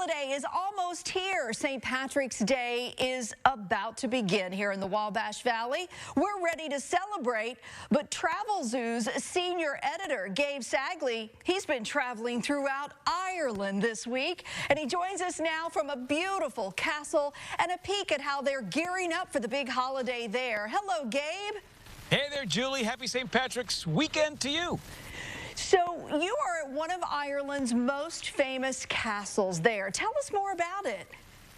holiday is almost here. St. Patrick's Day is about to begin here in the Wabash Valley. We're ready to celebrate, but Travel Zoo's senior editor, Gabe Saglie, he's been traveling throughout Ireland this week, and he joins us now from a beautiful castle and a peek at how they're gearing up for the big holiday there. Hello, Gabe. Hey there, Julie. Happy St. Patrick's weekend to you. So you are at one of Ireland's most famous castles there. Tell us more about it.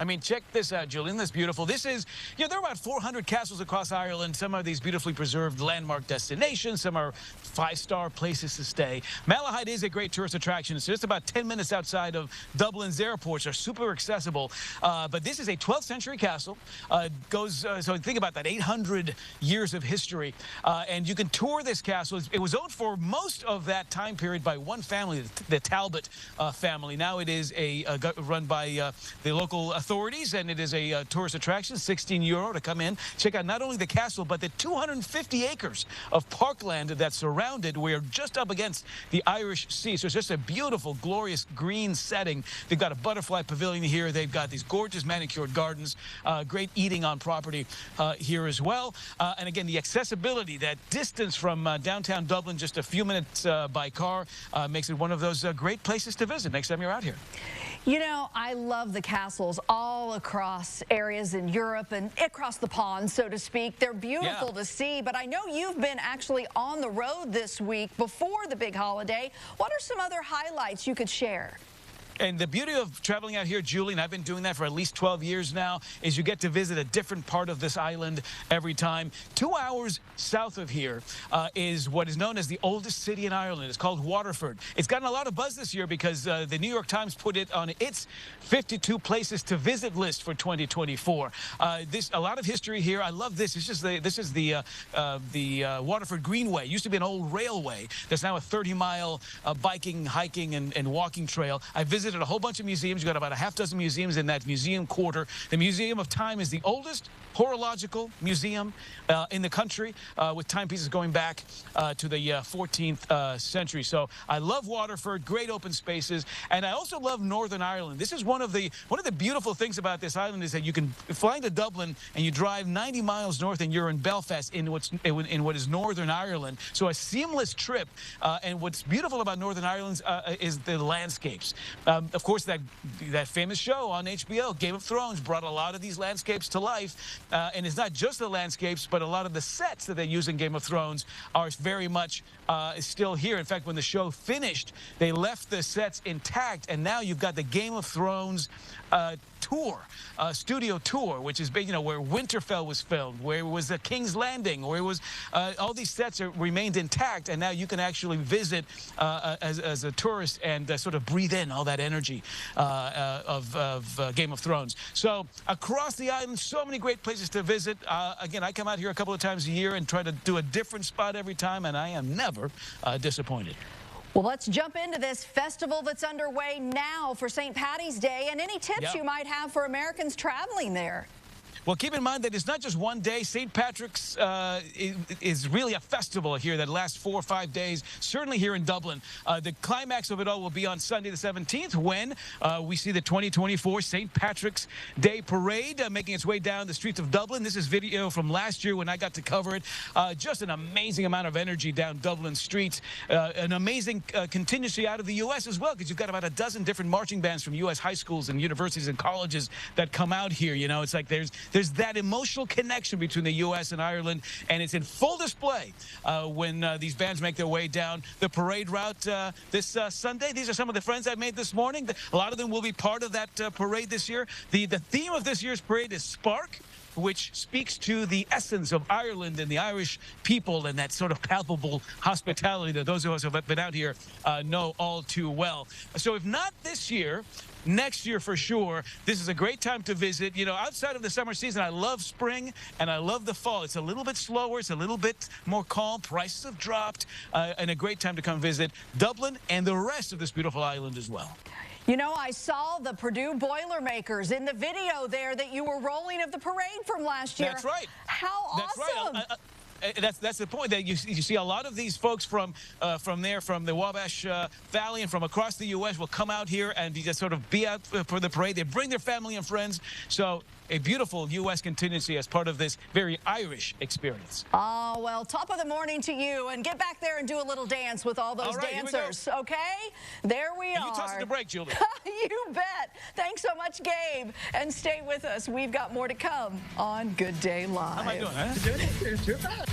I mean, check this out, Julian. This is beautiful. This is, there are about 400 castles across Ireland. Some are these beautifully preserved landmark destinations. Some are five-star places to stay. Malahide is a great tourist attraction. It's just about 10 minutes outside of Dublin's airports. Are super accessible. But this is a 12th century castle. So think about that, 800 years of history. And you can tour this castle. It was owned for most of that time period by one family, the Talbot family. Now it is run by the local authorities, and it is a tourist attraction, €16 to come in, check out not only the castle, but the 250 acres of parkland that's surrounded. We're just up against the Irish Sea, so it's just a beautiful, glorious green setting. They've got a butterfly pavilion here. They've got these gorgeous manicured gardens, great eating on property here as well. And again, the accessibility, that distance from downtown Dublin, just a few minutes by car, makes it one of those great places to visit next time you're out here. You know, I love the castles all across areas in Europe and across the pond, so to speak. They're beautiful to see, but I know you've been actually on the road this week before the big holiday. What are some other highlights you could share? And the beauty of traveling out here, Julie, and I've been doing that for at least 12 years now, is you get to visit a different part of this island every time. 2 hours south of here is what is known as the oldest city in Ireland. It's called Waterford. It's gotten a lot of buzz this year because the New York Times put it on its 52 places to visit list for 2024. A lot of history here. I love this. It's just this is the Waterford Greenway. It used to be an old railway. There's now a 30-mile biking, hiking, and walking trail. I visited a whole bunch of museums. You've got about a half dozen museums in that museum quarter. The Museum of Time is the oldest horological museum in the country, with timepieces going back to the 14th century. So I love Waterford, great open spaces, and I also love Northern Ireland. This is one of the beautiful things about this island is that you can fly into Dublin and you drive 90 miles north and you're in Belfast in what is Northern Ireland. So a seamless trip. And what's beautiful about Northern Ireland is the landscapes. Of course, that famous show on HBO, Game of Thrones, brought a lot of these landscapes to life. And it's not just the landscapes, but a lot of the sets that they use in Game of Thrones are very much still here. In fact, when the show finished, they left the sets intact, and now you've got the Game of Thrones tour, studio tour, which is, where Winterfell was filmed, where it was the King's Landing, where it was, all these sets remained intact, and now you can actually visit as a tourist and sort of breathe in all that energy of Game of Thrones. So across the island, so many great places to visit. Again, I come out here a couple of times a year and try to do a different spot every time, and I am never disappointed. Well, let's jump into this festival that's underway now for St. Paddy's Day, and any tips you might have for Americans traveling there. Well, keep in mind that it's not just one day. St. Patrick's is really a festival here that lasts 4 or 5 days, certainly here in Dublin. The climax of it all will be on Sunday the 17th when we see the 2024 St. Patrick's Day Parade making its way down the streets of Dublin. This is video from last year when I got to cover it. Just an amazing amount of energy down Dublin streets. An amazing contingency out of the U.S. as well, because you've got about a dozen different marching bands from U.S. high schools and universities and colleges that come out here. You know, it's like there's that emotional connection between the U.S. and Ireland, and it's in full display when these bands make their way down the parade route this Sunday. These are some of the friends I made this morning. A lot of them will be part of that parade this year. The theme of this year's parade is Spark, which speaks to the essence of Ireland and the Irish people and that sort of palpable hospitality that those of us who have been out here know all too well. So if not this year, next year for sure, this is a great time to visit. You know, outside of the summer season, I love spring and I love the fall. It's a little bit slower. It's a little bit more calm. Prices have dropped, and a great time to come visit Dublin and the rest of this beautiful island as well. You know, I saw the Purdue Boilermakers in the video there that you were rolling of the parade from last year. That's right. How awesome. That's right. that's the point, that you see a lot of these folks from the Wabash Valley and from across the U.S. will come out here and just sort of be out for the parade. They bring their family and friends. So a beautiful U.S. contingency as part of this very Irish experience. Oh, well, top of the morning to you, and get back there and do a little dance with all those dancers, okay? There we are. You toss it to break, Julie. You bet. Thanks so much, Gabe. And stay with us. We've got more to come on Good Day Live. How am I doing, huh?